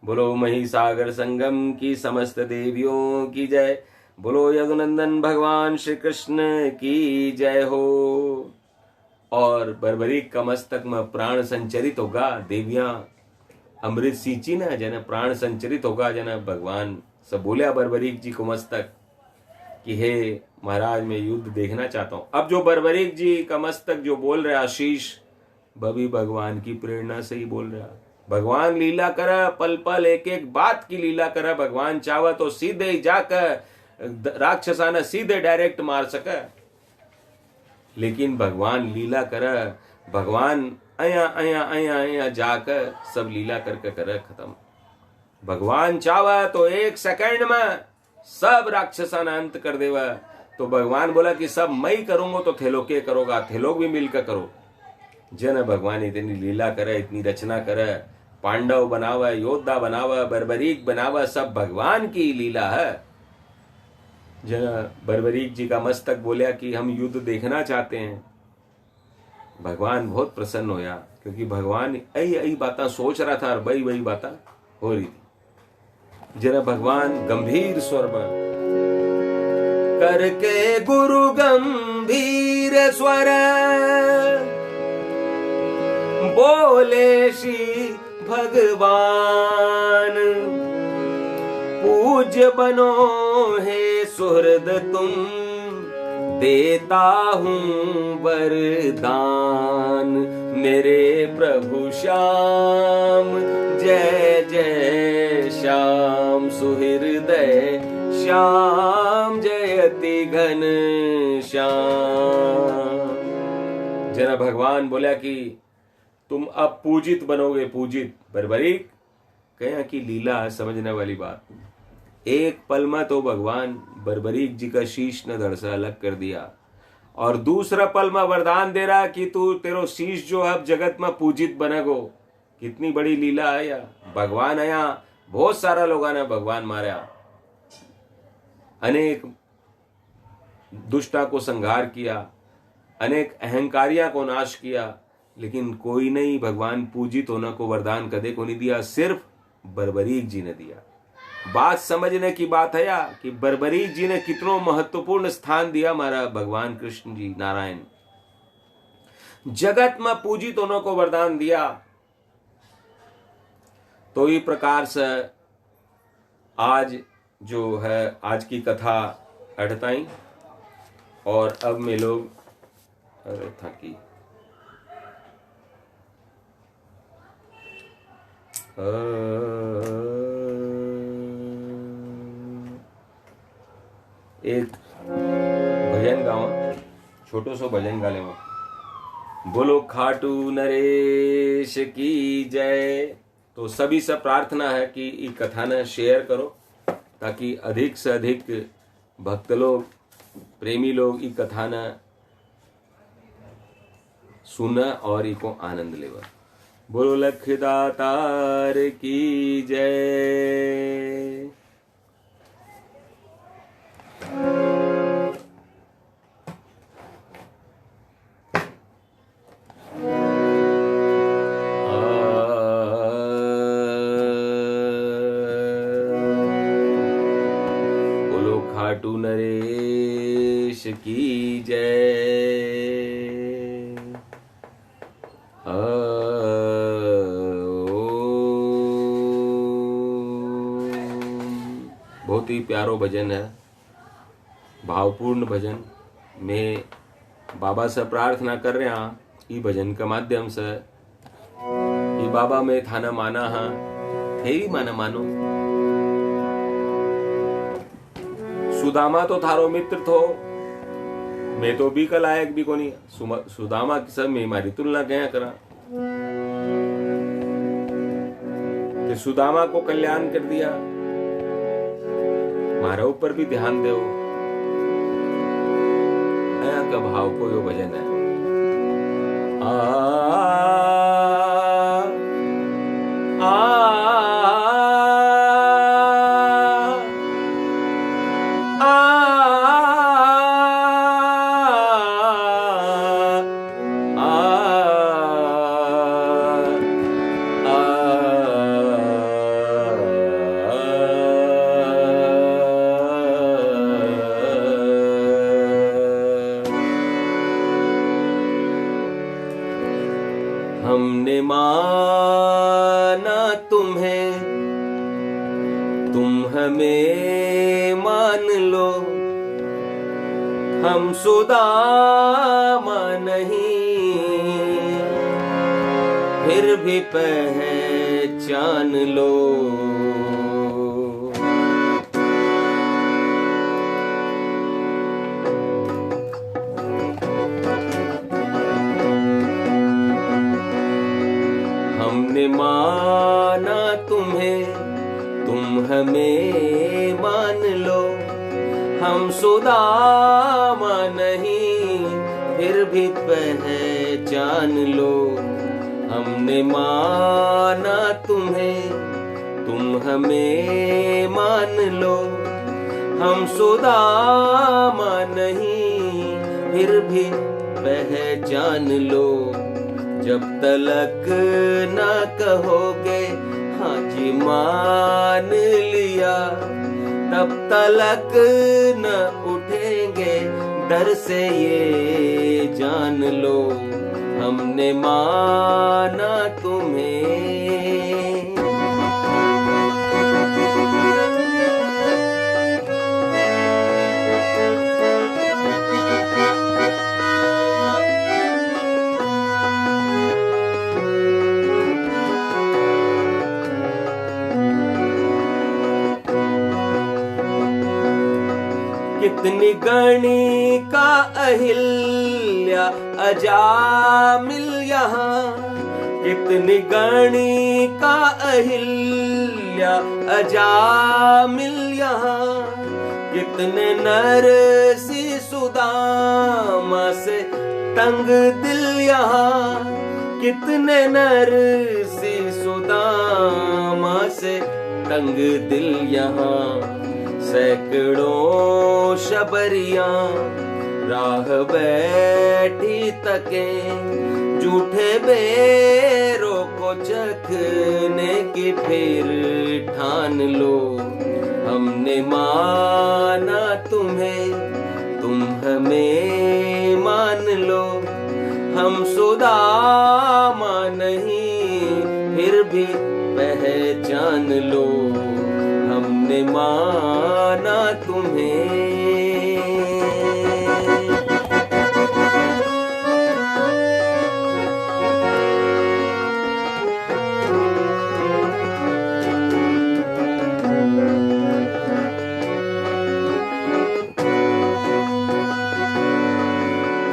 बोलो महिसागर संगम की समस्त देवियों की जय, बोलो यदुनंदन भगवान श्री कृष्ण की जय हो। और बर्बरीक का मस्तक में प्राण संचरित होगा, देवियां अमृत सींची ना जन प्राण संचरित होगा, जन भगवान सब बोलिया बर्बरीक जी को मस्तक कि हे महाराज मैं युद्ध देखना चाहता हूं। अब जो बर्बरीक जी का मस्तक जो बोल रहा आशीष, बभी भगवान की प्रेरणा से ही बोल रहा। भगवान लीला करा, पल पल एक एक बात की लीला करा। भगवान चावा तो सीधे ही जाकर राक्षसाना सीधे डायरेक्ट मार सके, लेकिन भगवान लीला करा, भगवान अया अया अया अया जाकर सब लीला करके करे खत्म। भगवान चावा तो एक सेकंड में सब राक्षसाना अंत कर देवा। तो भगवान बोला कि सब मैं ही करूंगा, तो थे लोग के करोगा, थे लोग भी मिलकर करो। जन भगवान इतनी लीला करे, इतनी रचना करे, पांडव बनावा, योद्धा बनावा, बर्बरीक बनावा, सब भगवान की लीला है। जन बर्बरीक जी का मस्तक बोलिया कि हम युद्ध देखना चाहते हैं। भगवान बहुत प्रसन्न होया, क्योंकि भगवान यही बातें सोच रहा था और वही बातें हो रही थी। जरा भगवान गंभीर स्वर में करके गुरु गंभीर स्वर बोले श्री भगवान, पूज्य बनो हे सुहृद तुम, देता हूँ वरदान। मेरे प्रभु श्याम जय जय श्याम, सुहृदय श्याम जयति घन श्याम। जरा भगवान बोला कि तुम अब पूजित बनोगे, पूजित। बर्बरीक कहा कि लीला समझने वाली बात। एक पल में तो भगवान बर्बरीक जी का शीश न धड़ से अलग कर दिया, और दूसरा पल में वरदान दे रहा कि तू तेरो शीश जो अब जगत में पूजित बनेगो। कितनी बड़ी लीला है या भगवान आया, बहुत सारा लोगों ने भगवान मारा, अनेक दुष्टा को संहार किया, अनेक अहंकारिया को नाश किया, लेकिन कोई नहीं भगवान पूजित होने को वरदान कदे को नहीं दिया, सिर्फ बर्बरीक जी ने दिया। बात समझने की बात है या कि बर्बरीक जी ने कितना महत्वपूर्ण स्थान दिया हमारा भगवान कृष्ण जी नारायण। जगत में पूजित होने को वरदान दिया। तो इस प्रकार से आज जो है आज की कथा अटताई, और अब में लोग अरे था कि एक भजन गाओ, छोटो सो भजन गा ले। बोलो खाटू नरेश की जय। तो सभी से प्रार्थना है कि ये कथा ने शेयर करो, ताकि अधिक से अधिक भक्त लोग, प्रेमी लोग ये कथा ने सुना और इको आनंद लेवा। बोलो लखदातार की जय। खाटू नरेश की जय। बहुत ही प्यारो भजन है, भावपूर्ण भजन। मैं बाबा से प्रार्थना कर रहा ई भजन के माध्यम से कि बाबा मैं थाना माना हाँ, थे माना मानो। सुदामा तो थारो मित्र थो, मैं तो भी लायक भी कोनी। सुदामा की सब में मारी तुलना क्या करा। कि सुदामा को कल्याण कर दिया, मारा ऊपर भी ध्यान दो। नया का भाव को यो भजन है। हमने माना तुम्हें, तुम हमें मान लो। हम सुदामा नहीं, फिर भी पहचान लो। हमने माना तुम्हें, तुम हमें मान लो। हम सुदामा नहीं, फिर भी पहचान लो। हमने माना तुम्हें, तुम हमें मान लो। हम सुदामा नहीं, फिर भी पहचान लो। जब तलक ना कहोगे हाँ जी मान लिया, तब तलक न उठेंगे डर से ये जान लो। हमने माना तुम्हें। कितनी गणिका अहिल्या अजामिल यहाँ, कितनी गणिका अहिल्या अजामिल यहाँ। कितने नरसी सुदामा से तंग दिल यहाँ, कितने नरसी सुदामा से तंग दिल यहाँ। सैकड़ों शबरियां राह बैठी तके, झूठे बेरों को चखने की फिर ठान लो। हमने माना तुम्हें, तुम हमें मान लो। हम सुदामा नहीं, फिर भी पहचान लो। हमने माना तुम्हें।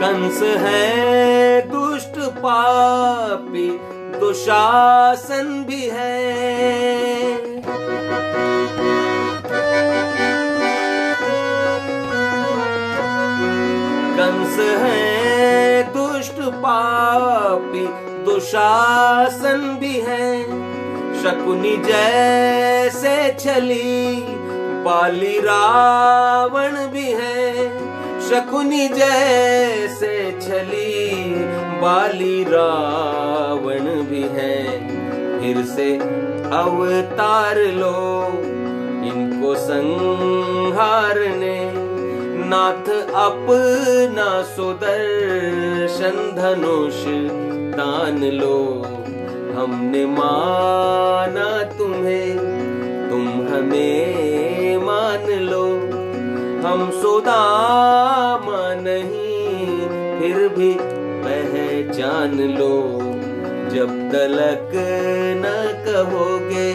कंस है दुष्ट पापी, दुशासन भी है। कंस है दुष्ट पापी, दुशासन भी है। शकुनी जैसे छली बाली रावण भी है। शकुनी जैसे छली बाली रावण भी है। फिर से अवतार लो इनको संहारने, नाथ अपना सुदर्शन धनुष तान लो, हमने माना तुम्हें, तुम हमें मान लो। हम सुदामा नहीं फिर भी पहचान लो, जब तलक न कहोगे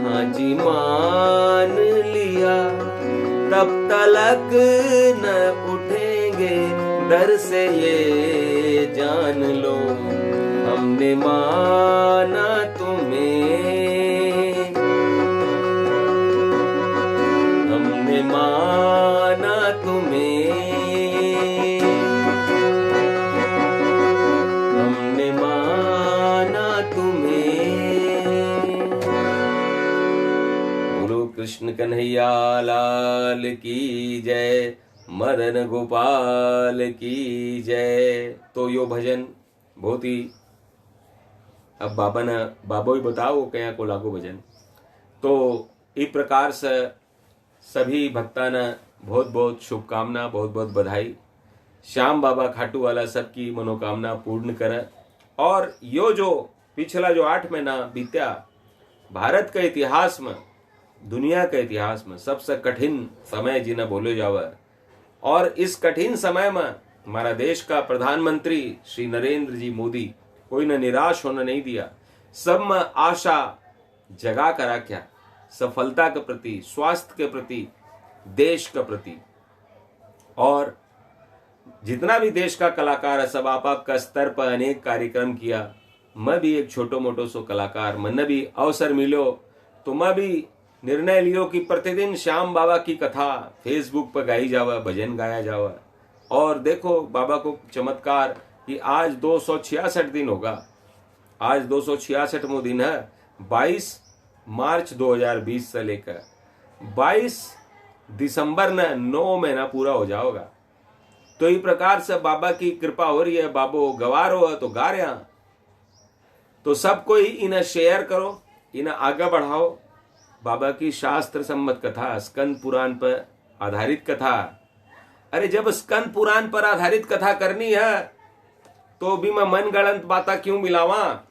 हाँ जी मान लिया, तब तलक न उठेंगे डर से ये जान लो। हमने माना तुम्हें, हमने माना तुम्हें, हमने माना तुम्हें। बोलो कृष्ण कन्हैया लाल की जय, मदन गोपाल की जय। तो यो भजन बहुत ही, अब बाबो ही बताओ कया को लागू भजन। तो इस प्रकार से सभी भक्ता न बहुत बहुत शुभकामना, बहुत बहुत बधाई। श्याम बाबा खाटू वाला सबकी मनोकामना पूर्ण करे। और यो जो पिछला जो 8 महीना बीत्या, भारत के इतिहास में, दुनिया के इतिहास में सबसे कठिन समय जिन्हें बोले जावे, और इस कठिन समय में हमारा देश का प्रधानमंत्री श्री नरेंद्र जी मोदी कोई ने निराश होने नहीं दिया, सब में आशा जगा कर रखा, सफलता के प्रति, स्वास्थ्य के प्रति, देश के प्रति। और जितना भी देश का कलाकार है सब आप का स्तर पर अनेक कार्यक्रम किया। मैं भी एक छोटो मोटो सो कलाकार, मैंने भी अवसर मिलो तो मैं भी निर्णय लियो कि प्रतिदिन श्याम बाबा की कथा फेसबुक पर गाई जावा, भजन गाया जावा। और देखो बाबा को चमत्कार कि आज 266 दिन होगा, आज 266वां दिन है। 22 मार्च 2020 से लेकर 22 दिसंबर में 9 महीना पूरा हो जाएगा। तो इस प्रकार से बाबा की कृपा हो रही है। बाबो गवा रहो है तो गा रहे हैं। तो सब कोई इन्हें शेयर करो, इन्हें आगे बढ़ाओ। बाबा की शास्त्र सम्मत कथा, स्कंद पुराण पर आधारित कथा। अरे जब स्कंद पुराण पर आधारित कथा करनी है तो भी मैं मनगढ़ंत बातें क्यों मिलावा।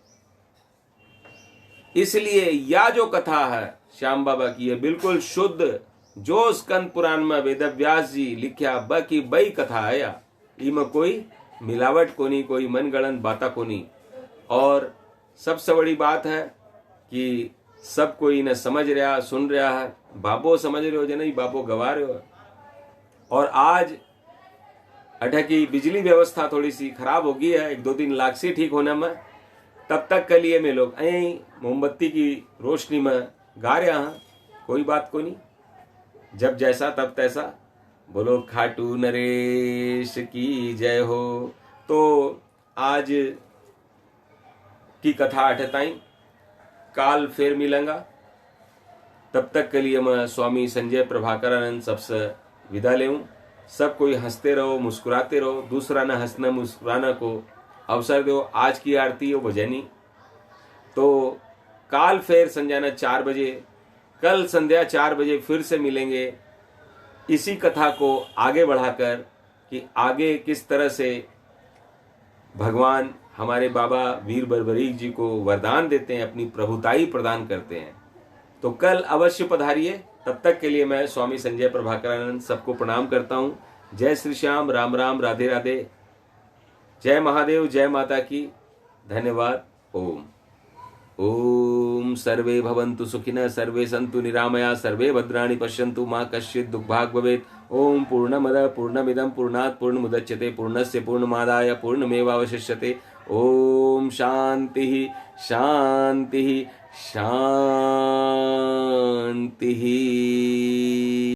इसलिए या जो कथा है श्याम बाबा की है बिल्कुल शुद्ध, जो स्कंद पुराण में वेद व्यास जी लिखा बाकी बई कथा आया, इनमें कोई मिलावट को नहीं, कोई मनगढ़ंत बाता को नहीं। और सबसे बड़ी बात है कि सब कोई इन्हें समझ रहा, सुन रहा है। बाबो समझ रहे हो जो नहीं, बाबो गवा रहे हो। और आज अठा की बिजली व्यवस्था थोड़ी सी खराब हो गई है, 1-2 दिन लागसी ठीक होने में। तब तक के लिए मैं लोग यहीं मोमबत्ती की रोशनी में गा रहे हैं, कोई बात को नहीं। जब जैसा तब तैसा। बोलो खाटू नरेश की जय हो। तो आज की कथा अठताई, काल फिर मिलेंगा। तब तक के लिए मैं स्वामी संजय प्रभाकरानंद सबसे विदा लेऊं। सब कोई हंसते रहो, मुस्कुराते रहो, दूसरा न हंसना मुस्कुराना को अवसर दो। आज की आरती हो भजनी। तो काल फिर संजाना 4 बजे, कल संध्या 4 बजे फिर से मिलेंगे इसी कथा को आगे बढ़ाकर कि आगे किस तरह से भगवान हमारे बाबा वीर बर्बरीक जी को वरदान देते हैं, अपनी प्रभुताई प्रदान करते हैं। तो कल अवश्य पधारिए। तब तक के लिए मैं स्वामी संजय प्रभाकरानंद सबको प्रणाम करता हूँ। जय श्री श्याम, राम राम, राधे राधे, जय महादेव, जय माता की। धन्यवाद। ओम ओम सर्वे भवन्तु सुखिनः, सर्वे सन्तु निरामया, सर्वे भद्राणि पश्यन्तु, मा कश्चित् दुःखभाग् भवेत्। ओम पूर्णमदः पूर्णमिदं पूर्णात् पूर्णमुदच्यते, पूर्णस्य पूर्णमादाय पूर्णमेवावशिष्यते। ओम शांति शांति शांति।